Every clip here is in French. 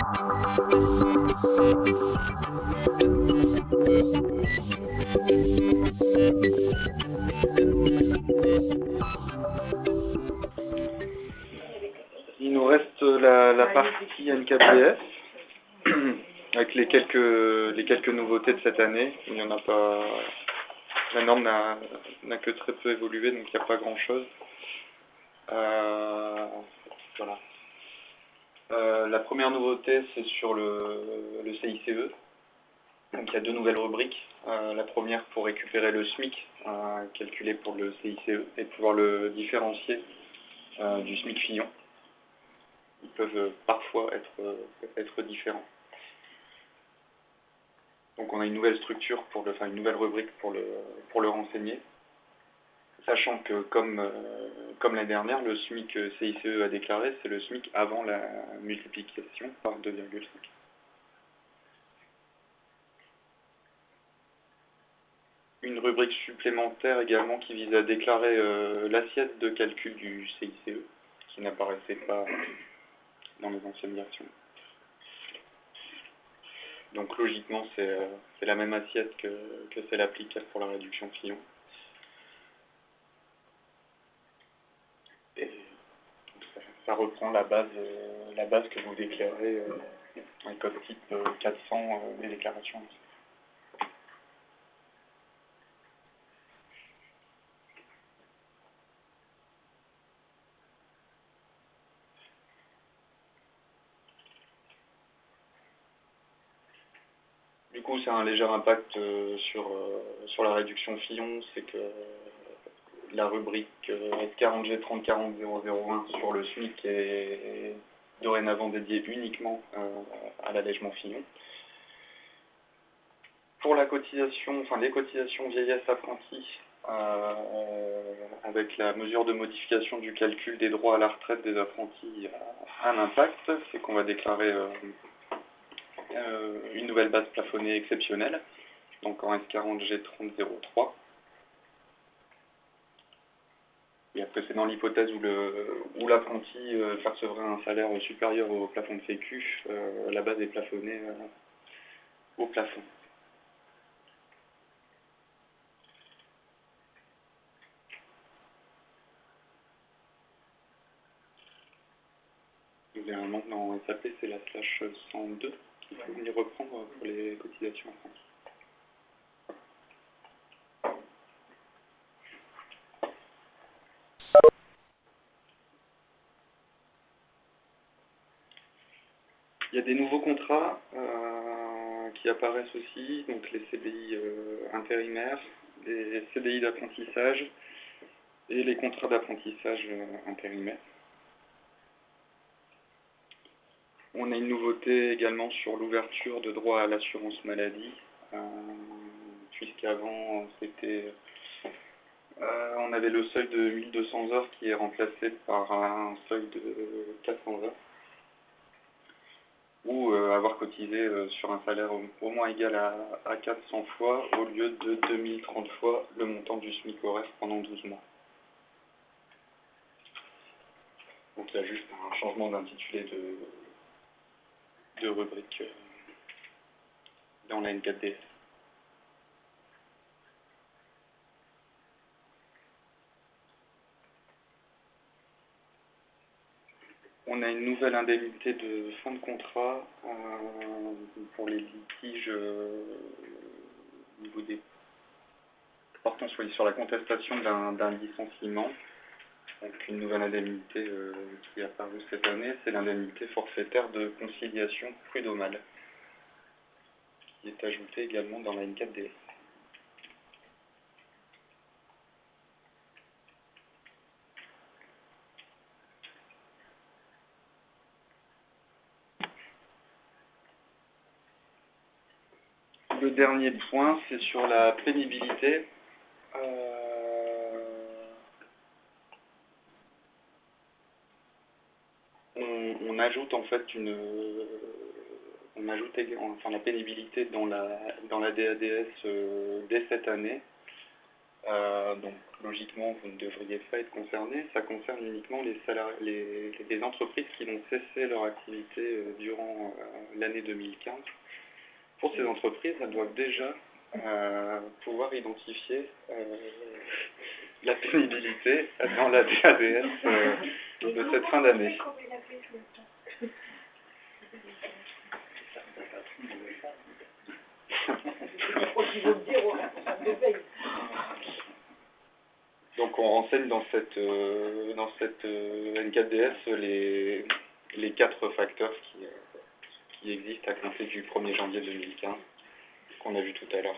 Il nous reste la partie NKBS avec les quelques nouveautés de cette année. Il n'y en a pas. La norme n'a que très peu évolué, donc il n'y a pas grand-chose. Voilà. La première nouveauté, c'est sur le CICE. Donc il y a deux nouvelles rubriques. La première pour récupérer le SMIC calculé pour le CICE et pouvoir le différencier du SMIC Fillon. Ils peuvent parfois être différents. Donc on a une nouvelle structure une nouvelle rubrique pour le renseigner, sachant que comme l'année dernière, le SMIC CICE a déclaré, c'est le SMIC avant la multiplication par 2,5. Une rubrique supplémentaire également qui vise à déclarer l'assiette de calcul du CICE, qui n'apparaissait pas dans les anciennes versions. Donc logiquement, c'est la même assiette que celle applicable pour la réduction Fillon. Et ça reprend la base que vous déclarez dans le code type 400 des déclarations. Du coup, c'est un léger impact sur la réduction Fillon, c'est que la rubrique S40G 3040-001 sur le SMIC est dorénavant dédiée uniquement à l'allègement Fillon. Pour la cotisation, les cotisations vieillesse apprentis, avec la mesure de modification du calcul des droits à la retraite des apprentis, il y a un impact, c'est qu'on va déclarer une nouvelle base plafonnée exceptionnelle, donc en S40G 3003. Et après, c'est dans l'hypothèse où l'apprenti percevrait un salaire supérieur au plafond de Sécu, la base est plafonnée au plafond. Généralement, dans SAP, c'est la slash 102 qu'il faut venir reprendre pour les cotisations apprentis. Il y a des nouveaux contrats qui apparaissent aussi, donc les CDI intérimaires, les CDI d'apprentissage et les contrats d'apprentissage intérimaires. On a une nouveauté également sur l'ouverture de droit à l'assurance maladie, puisqu'avant on avait le seuil de 1200 heures qui est remplacé par un seuil de 400 heures, ou avoir cotisé sur un salaire au moins égal à 400 fois au lieu de 2030 fois le montant du SMIC horaire pendant 12 mois. Donc il y a juste un changement d'intitulé de rubrique dans la N4DS. On a une nouvelle indemnité de fin de contrat pour les litiges au niveau des portant sur la contestation d'un licenciement. Donc une nouvelle indemnité qui est apparue cette année, c'est l'indemnité forfaitaire de conciliation prud'homale, qui est ajoutée également dans la N4DS. Le dernier point, c'est sur la pénibilité. On ajoute en fait la pénibilité dans la DADS dès cette année. Donc logiquement, vous ne devriez pas être concerné. Ça concerne uniquement les entreprises qui vont cesser leur activité durant l'année 2015. Pour ces entreprises, elles doivent déjà pouvoir identifier la pénibilité dans la DADS de cette fin d'année. Donc on renseigne dans cette N4DS les 4 facteurs qui existent à compter du 1er janvier 2015, qu'on a vu tout à l'heure.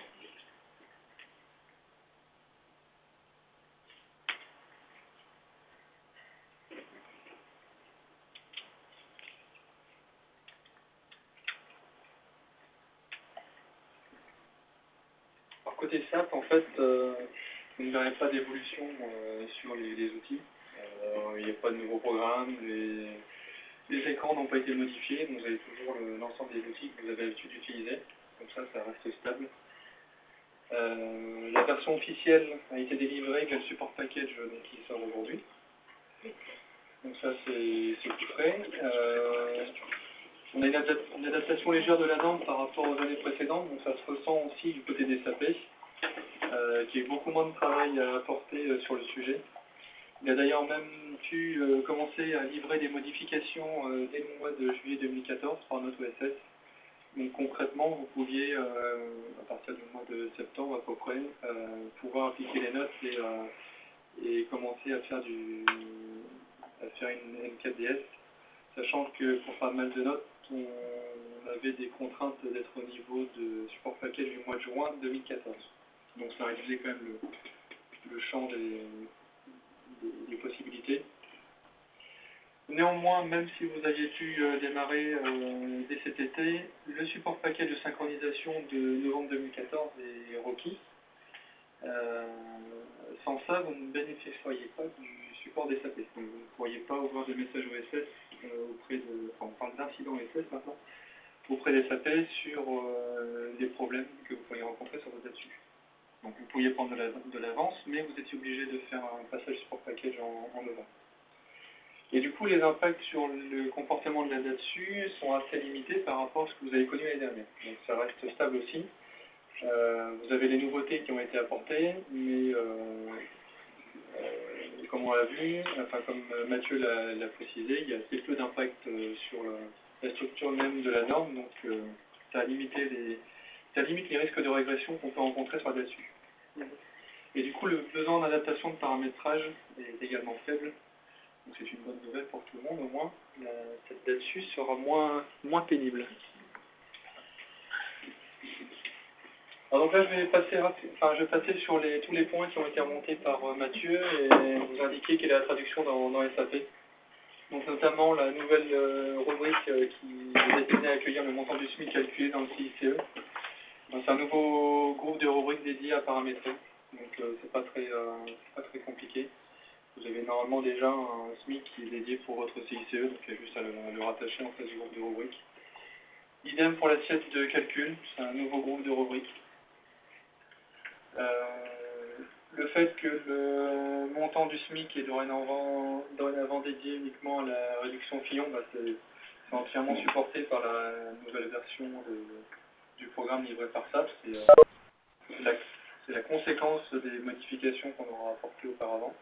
Alors côté SAP, en fait, vous ne verrez pas d'évolution sur les outils. Il n'y a pas de nouveaux programmes, les écrans n'ont pas été modifiés, donc vous avez toujours l'ensemble des outils que vous avez l'habitude d'utiliser. Comme ça reste stable. La version officielle a été délivrée via le support package qui sort aujourd'hui. Donc ça c'est tout frais. On a une adaptation légère de la norme par rapport aux années précédentes, donc ça se ressent aussi du côté des SAP, qui a eu beaucoup moins de travail à apporter sur le sujet. Il a d'ailleurs même pu commencer à livrer des modifications dès le mois de juillet 2014 par notre OSS. Donc concrètement, vous pouviez, à partir du mois de septembre à peu près, pouvoir appliquer les notes et commencer à faire une N4DS, sachant que pour pas mal de notes, on avait des contraintes d'être au niveau de support package du mois de juin 2014. Donc ça réduisait quand même le champ des possibilités. Néanmoins, même si vous aviez pu démarrer dès cet été, le support package de synchronisation de novembre 2014 est requis. Sans ça, vous ne bénéficieriez pas du support des SAP. Donc, vous ne pourriez pas ouvrir des messages OSS auprès de... Enfin, on parle d'incidents OSS maintenant, auprès des SAP sur les problèmes que vous pourriez rencontrer sur vos dessus. Donc vous pouviez prendre de l'avance, mais vous étiez obligé de faire un passage support package en novembre. Et du coup, les impacts sur le comportement de la là-dessus sont assez limités par rapport à ce que vous avez connu l'année dernière. Donc ça reste stable aussi. Vous avez les nouveautés qui ont été apportées, mais comme on l'a vu, enfin comme Mathieu l'a précisé, il y a assez peu d'impact sur la structure même de la norme, donc ça limite les risques de régression qu'on peut rencontrer sur la là-dessus. Et du coup, le besoin d'adaptation de paramétrage est également faible. Donc c'est une bonne nouvelle pour tout le monde, au moins. Cette là-dessus sera moins pénible. Alors donc là, je vais passer sur tous les points qui ont été remontés par Mathieu et vous indiquer quelle est la traduction dans SAP. Donc notamment la nouvelle rubrique qui est destinée à accueillir le montant du SMIC calculé dans le CICE. C'est un nouveau groupe de rubriques dédié à paramétrer. Donc c'est pas très compliqué. Vous avez normalement déjà un SMIC qui est dédié pour votre CICE, donc il y a juste à le rattacher en face du groupe de rubriques. Idem pour l'assiette de calcul, c'est un nouveau groupe de rubriques. Le fait que le montant du SMIC est dorénavant dédié uniquement à la réduction Fillon, c'est entièrement supporté par la nouvelle version du programme livré par SAP. C'est la conséquence des modifications qu'on aura apportées auparavant.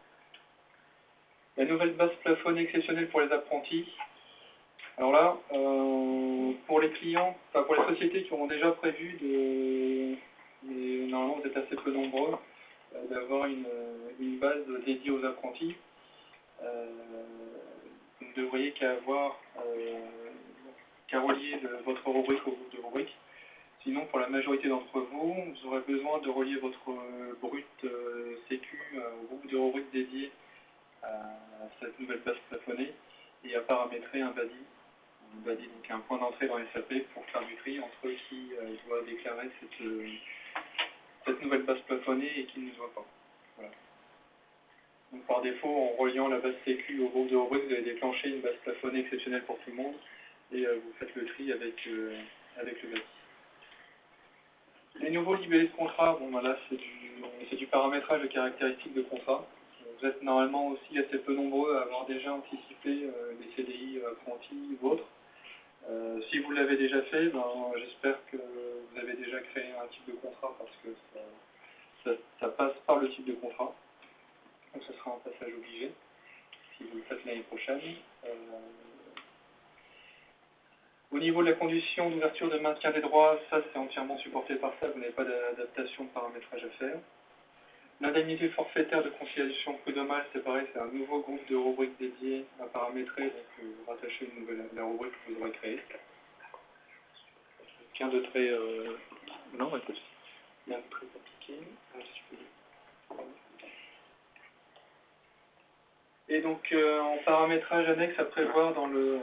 La nouvelle base plafonnée exceptionnelle pour les apprentis. Alors là, pour les clients, enfin pour les sociétés qui ont déjà prévu mais normalement vous êtes assez peu nombreux, d'avoir une base dédiée aux apprentis. Vous ne devriez qu'à relier votre rubrique au groupe de rubrique. Sinon, pour la majorité d'entre vous, vous aurez besoin de relier votre brut sécu au groupe de rubrique dédié à cette nouvelle base plafonnée et à paramétrer un BADI. Un BADI, donc un point d'entrée dans SAP pour faire du tri entre qui doit déclarer cette nouvelle base plafonnée et qui ne doit pas. Voilà. Donc par défaut, en reliant la base sécu au groupe de rubrique, vous allez déclencher une base plafonnée exceptionnelle pour tout le monde et vous faites le tri avec le BADI. Les nouveaux libellés de contrat, là c'est du paramétrage de caractéristiques de contrat. Vous êtes normalement aussi assez peu nombreux à avoir déjà anticipé les CDI apprentis ou autres. Si vous l'avez déjà fait, ben, j'espère que vous avez déjà créé un type de contrat parce que ça passe par le type de contrat. Donc ce sera un passage obligé si vous le faites l'année prochaine. Au niveau de la condition d'ouverture de maintien des droits, ça c'est entièrement supporté par ça, vous n'avez pas d'adaptation de paramétrage à faire. L'indemnité forfaitaire de conciliation prud'homale, c'est pareil, c'est un nouveau groupe de rubriques dédiées à paramétrer, donc vous rattachez une nouvelle la rubrique que vous aurez créée. Rien de très... Non, écoute. Rien de très compliqué. Et donc, en paramétrage annexe à prévoir dans le...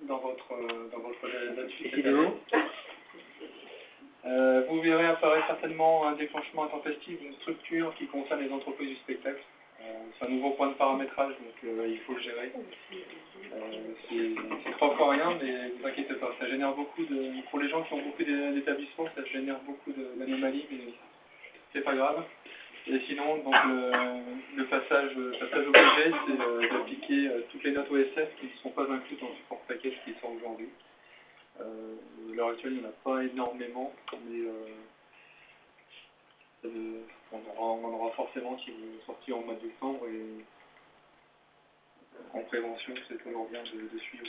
dans votre vidéo. Vous verrez apparaître certainement un déclenchement intempestif d'une structure qui concerne les entreprises du spectacle. C'est un nouveau point de paramétrage, donc il faut le gérer. C'est pas encore rien, mais ne vous inquiétez pas, ça génère beaucoup de... Pour les gens qui ont beaucoup d'établissements, ça génère beaucoup d'anomalies, mais c'est pas grave. Et sinon, donc le passage obligé, c'est d'appliquer toutes les notes OSF qui ne sont pas incluses dans le support package qui sort aujourd'hui. À l'heure actuelle, il n'y en a pas énormément, mais on en aura forcément qui vont sortir en mois de décembre et en prévention, c'est toujours bien de suivre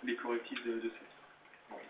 les correctifs de ça. Voilà.